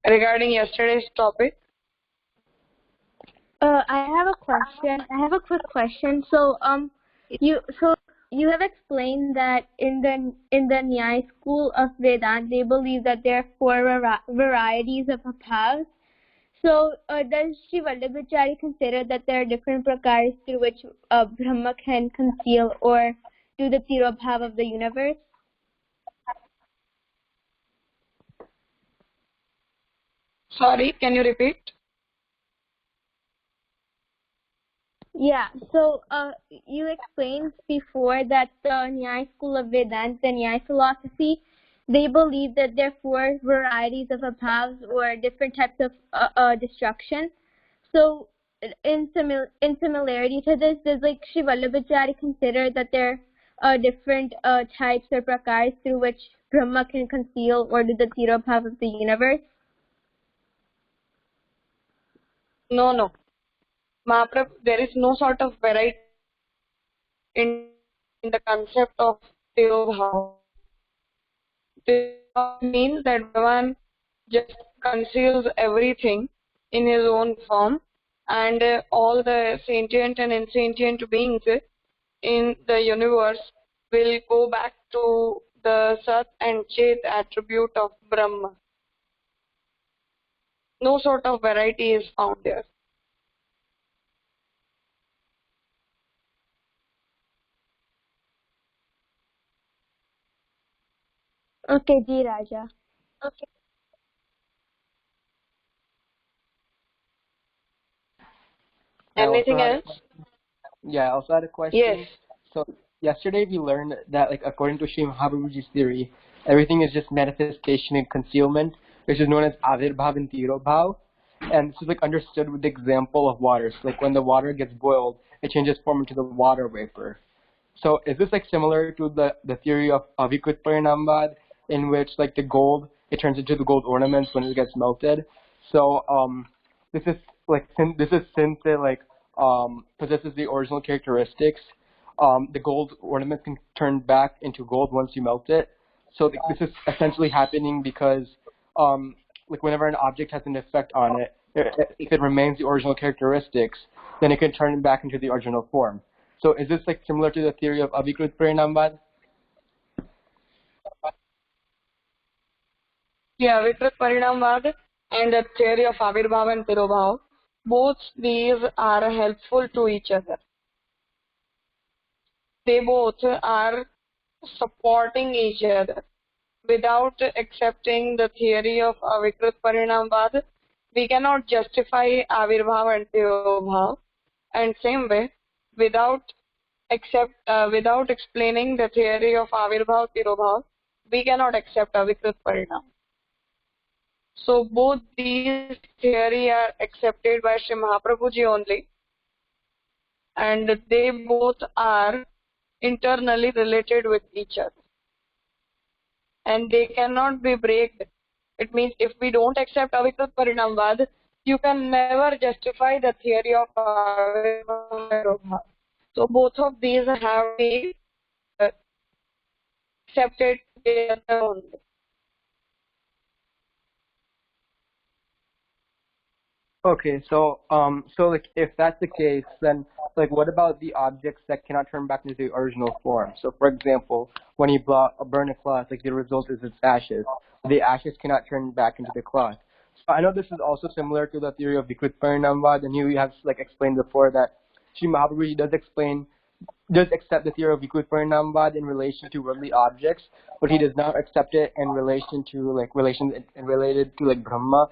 regarding yesterday's topic? I have a question. I have a quick question. You have explained that in the Nyaya school of Vedanta, they believe that there are four varieties of abhavas. So, does Sri Vallabhacharya consider that there are different prakars through which Brahma can conceal or do the tirobhav of the universe? Sorry, can you repeat? Yeah, so you explained before that the Nyaya school of Vedanta, the Nyaya philosophy, they believe that there are four varieties of abhavas or different types of destruction. So, in similarity to this, does like Sri Vallabhacharya consider that there are different types or prakars through which Brahma can conceal or do the tirobhav of the universe? No. Mahaprabhu, there is no sort of variety in the concept of tirobhav. Tirobhav means that Bhagavan just conceals everything in his own form, and all the sentient and insentient beings in the universe will go back to the Sat and Chet attribute of Brahma. No sort of variety is found there. Okay, Ji Raja. Okay. Anything else? Yeah, I also had a question. Yes. So yesterday we learned that, like, according to Sri Mahaprabhuji's theory, everything is just manifestation and concealment, which is known as Avirbhav and Tirobhav. And this is like understood with the example of water. So, like, when the water gets boiled, it changes form into the water vapor. So is this like similar to the theory of Avikrit Parinamvad, in which like the gold, it turns into the gold ornaments when it gets melted? So this is since it like possesses the original characteristics, the gold ornament can turn back into gold once you melt it. So this is essentially happening because like whenever an object has an effect on it, if it remains the original characteristics, then it can turn it back into the original form. So is this like similar to the theory of Avikrit Parinamvad? Yeah, Avikrit Parinamvad and the theory of Avirbhav and Tirobhav, both these are helpful to each other. They both are supporting each other. Without accepting the theory of Avikrit Parinamvad, we cannot justify Avirbhav and Tirobhav. And same way, without explaining the theory of Avirbhav Tirobhav, we cannot accept Avikrit Parinam. So both these theories are accepted by Sri Mahaprabhuji only, and they both are internally related with each other, and they cannot be breaked. It means if we don't accept Avikrit Parinamvad, you can never justify the theory of Avirbhav. So both of these have to be accepted together only. Okay, so like if that's the case, then like what about the objects that cannot turn back into the original form? So for example, when you burn a cloth, like the result is its ashes. The ashes cannot turn back into the cloth. So I know this is also similar to the theory of Vikrit Parinamvad, and you have like explained before that Sri Mahaprabhuji does accept the theory of Vikrit Parinamvad in relation to worldly objects, but he does not accept it in relation to like related to like Brahma.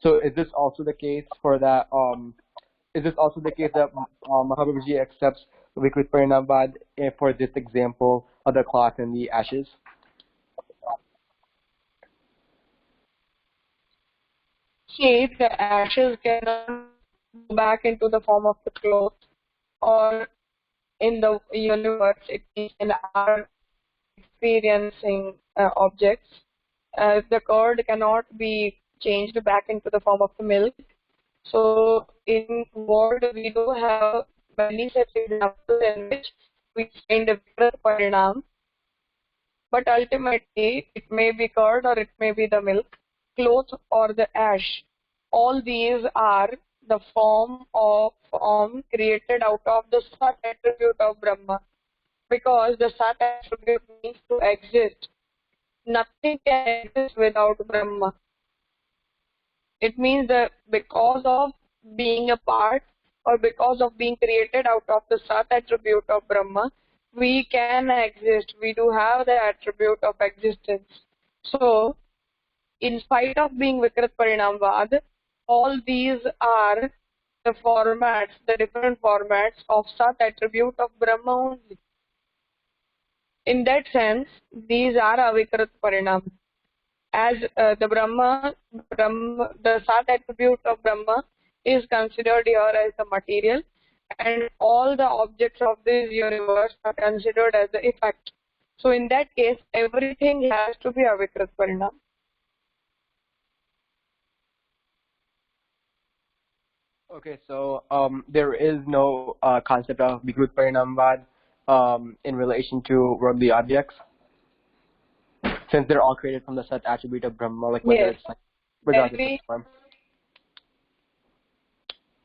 So is this also the case for that? Is this also the case that Mahaprabhuji accepts Vikrit Parinamvad for this example of the cloth and the ashes? See, the ashes cannot go back into the form of the cloth or in the universe. It means in our experiencing objects. The curd cannot be changed back into the form of the milk. So in world we do have many such examples in which we find a Vikrit Parinam, but ultimately it may be curd or it may be the milk. cloth or the ash. All these are the form created out of the Sat attribute of Brahma, because the Sat attribute means to exist. Nothing can exist without Brahma. It means that because of being a part or because of being created out of the Sat attribute of Brahma, we can exist. We do have the attribute of existence. So, in spite of being Vikrit Parinamvad, all these are the formats, the different formats of Sat attribute of Brahma only. In that sense, these are Avikrit Parinam. As the Sat attribute of Brahma is considered here as the material, and all the objects of this universe are considered as the effect. So in that case, everything has to be Avikrit Parinam. Okay, so there is no concept of Vikrut Parinamvad in relation to worldly objects, since they're all created from the Sat attribute of Brahma, like whether Yes. it's like regardless of form.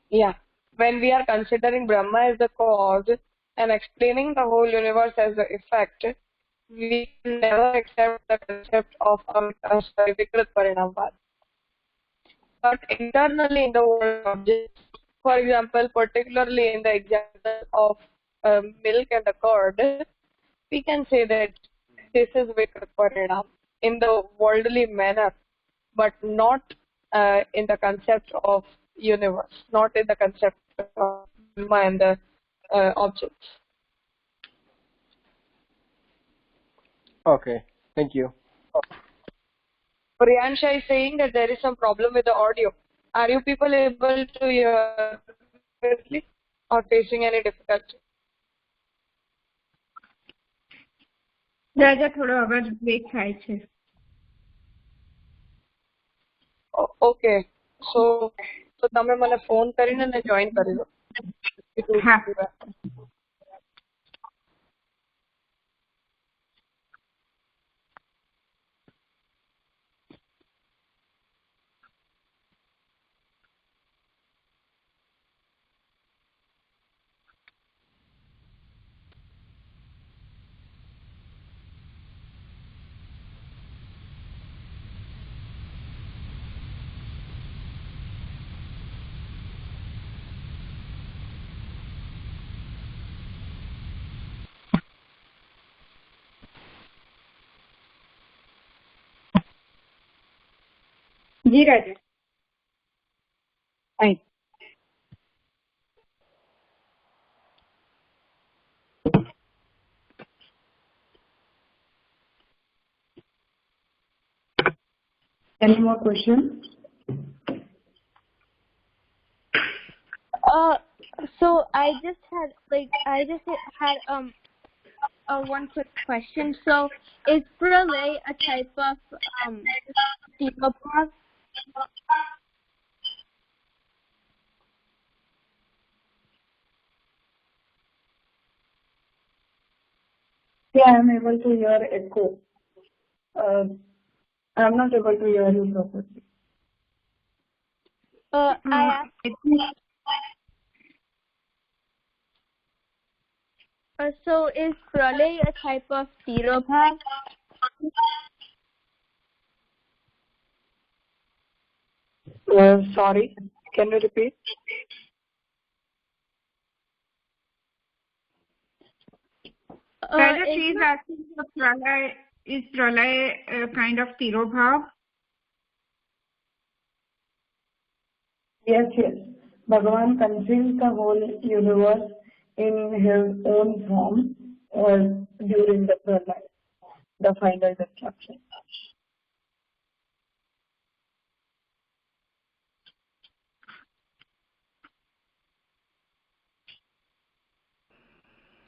Yeah. When we are considering Brahma as the cause and explaining the whole universe as the effect, we can never accept the concept of Vikrit Parinamvad. But internally in the world objects, for example, particularly in the example of milk and the curd, we can say that this is Vikrit Parinam in the worldly manner, but not in the concept of universe, not in the concept of Brahma and the objects. Okay, thank you. Priyansha is saying that there is some problem with the audio. Are you people able to hear clearly or facing any difficulty? રાજા થોડો અવાજ break થાય છે. Okay, so તમે મને phone કરીને ને join કરી લો. હા. જી રાજા. Fine. Any more questions? So I just had one quick question. So is pralay a type of Tirobhav? Yeah, I'm able to hear echo. I'm not able to hear you properly. I asked. So is pralay a type of Tirobhav? Sorry, can you repeat? Raja, she is asking is pralay a kind of Tirobhav? Yes, yes. Bhagavan conceals the whole universe in his own form during the pralay, the final destruction.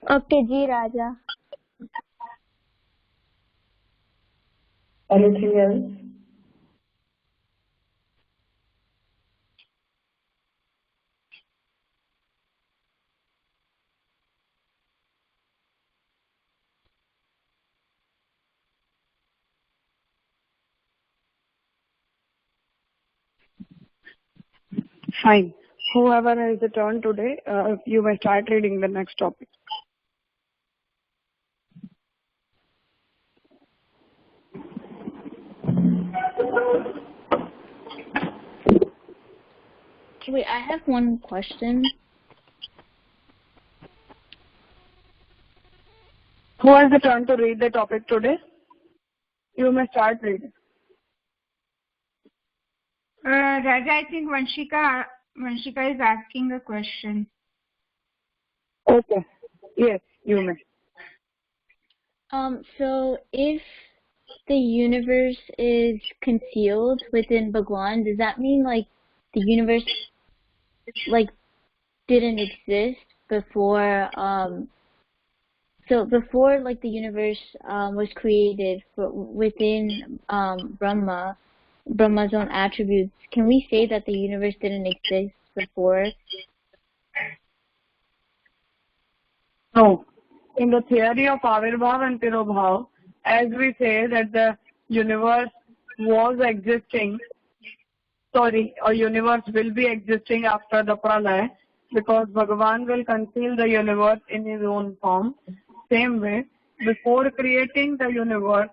Okay, Ji Raja. Anything else? Fine. Whoever has the turn today, you may start reading the next topic. Wait, I have one question. Who has the turn to read the topic today? You may start reading. Raja, I think Vanshika is asking a question. Okay. Yes, you may. So if the universe is concealed within Bhagwan, does that mean like the universe like didn't exist before so before like the universe was created within Brahma's own attributes, can we say that the universe didn't exist before? No. In the theory of Avirbhav and Tirobhav, as we say that the universe was existing, or universe will be existing after the pralaya, because Bhagavan will conceal the universe in his own form. Same way, before creating the universe,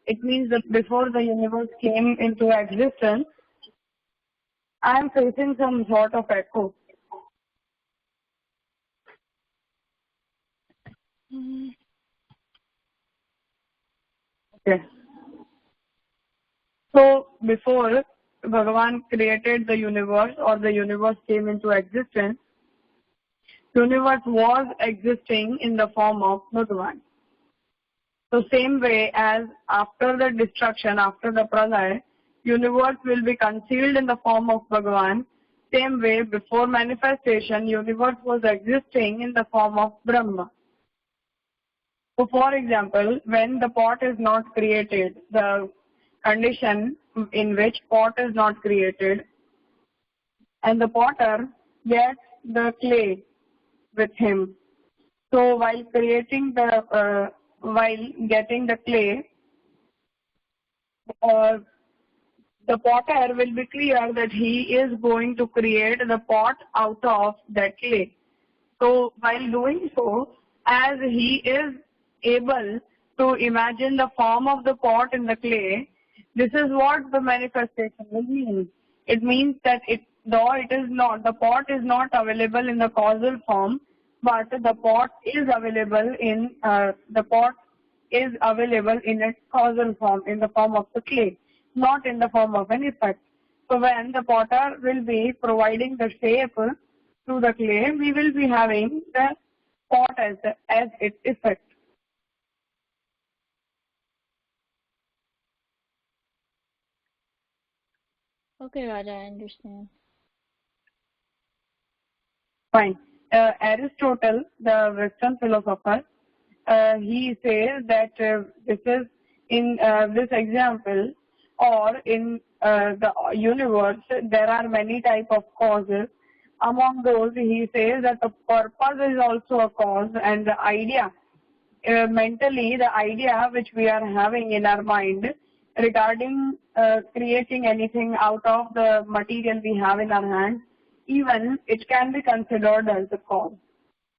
it means that before the universe came into existence, I am facing some sort of echo. Okay. So before Bhagavan created the universe or the universe came into existence, universe was existing in the form of Bhagavan. So same way as after the destruction, after the pralaya, universe will be concealed in the form of Bhagavan. Same way before manifestation, universe was existing in the form of Brahma. So for example, when the pot is not created, the condition in which pot is not created, and the potter gets the clay with him. So while getting the clay, the potter will be clear that he is going to create the pot out of that clay. So while doing so, as he is able to imagine the form of the pot in the clay, this is what the manifestation will mean. It means that the pot is not available in the causal form, but the pot is available in its causal form, in the form of the clay, not in the form of an effect. So when the potter will be providing the shape to the clay, we will be having the pot as its effect. Okay, Raja, I understand. Fine. Aristotle, the Western philosopher, he says that this is in this example, or in the universe, there are many types of causes. Among those, he says that the purpose is also a cause, and the idea, mentally, the idea which we are having in our mind regarding creating anything out of the material we have in our hands, even it can be considered as a cause.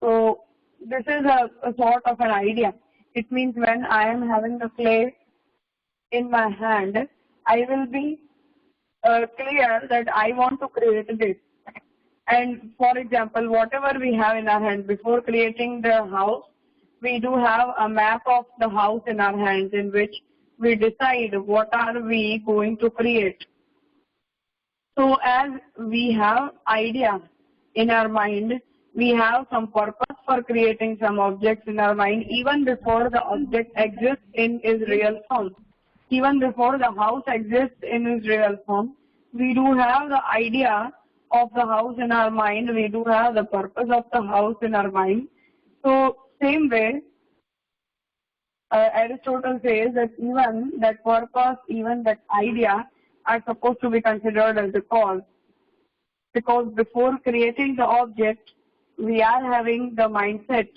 So this is a sort of an idea. It means when I am having the clay in my hand, I will be clear that I want to create this. And for example, whatever we have in our hand, before creating the house, we do have a map of the house in our hands, in which we decide what are we going to create. So as we have idea in our mind, we have some purpose for creating some objects in our mind even before the object exists in its real form. Even before the house exists in its real form, we do have the idea of the house in our mind, we do have the purpose of the house in our mind. So same way, Aristotle says that even that purpose, even that idea are supposed to be considered as a cause. Because before creating the object, we are having the mindset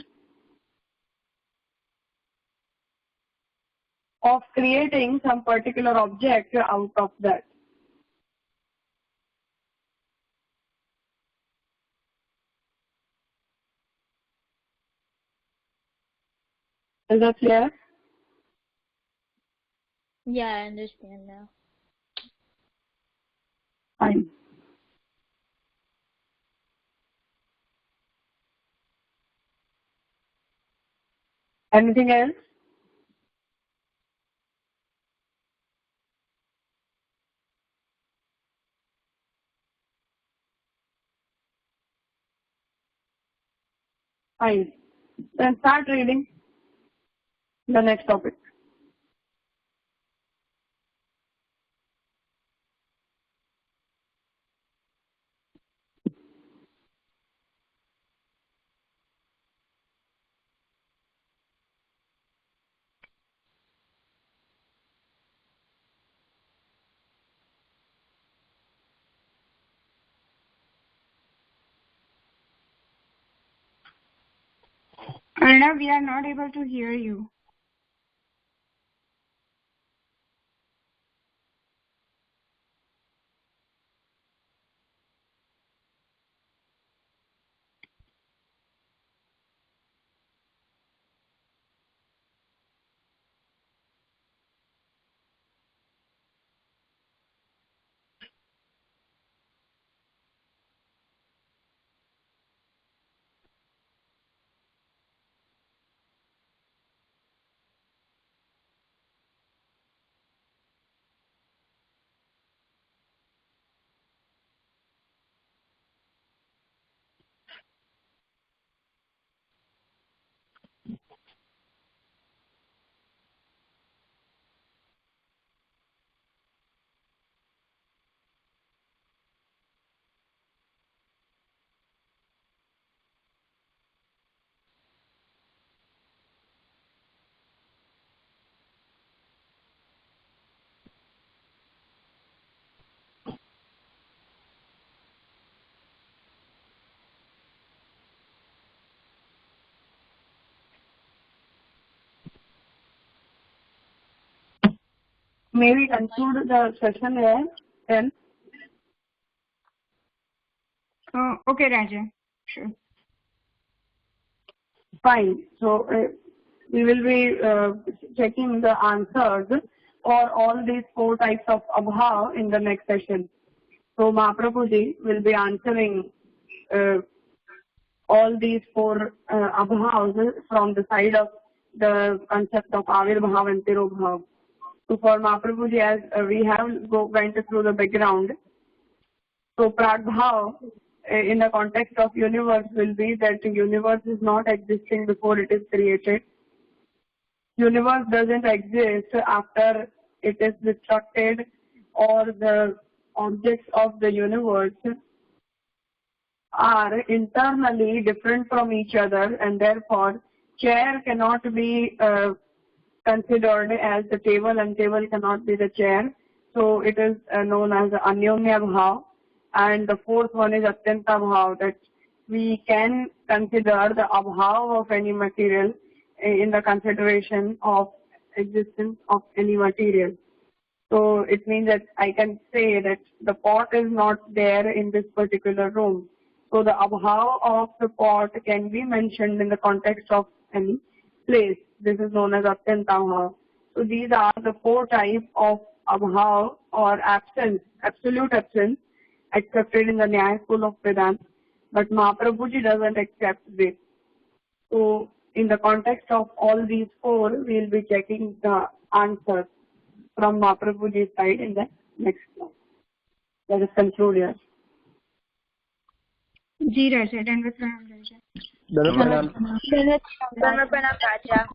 of creating some particular object out of that. Is that clear? Yeah, I understand now. Fine. Anything else? Fine. Then start reading the next topic. Arnav, we are not able to hear you. May we conclude the session here then? Okay, Raja. Sure. Fine. So we will be checking the answers for all these 4 types of abhav in the next session. So Mahaprabhuji will be answering all these 4 abhavs from the side of the concept of avirbhav and tirobhav. So for Mahaprabhuji, as we have went through the background, so pradbhav in the context of universe will be that the universe is not existing before it is created. Universe doesn't exist after it is destructed, or the objects of the universe are internally different from each other, and therefore chair cannot be considered as the table and table cannot be the chair. So it is known as Anyomya Bhav. And the 4th one is Atyanta Bhav, that we can consider the abhav of any material in the consideration of existence of any material. So it means that I can say that the pot is not there in this particular room. So the abhav of the pot can be mentioned in the context of any place. This is known as Atyanta Bhav. So these are the 4 types of abhav or absence, absolute absence, accepted in the Nyaya school of Vedanta. But Mahaprabhuji doesn't accept this. So in the context of all these 4, we will be checking the answers from Mahaprabhuji's side in the next class. Let us conclude here. Ji Raja, done with Raja. Dhanapranam. Dhanapranam, Raja.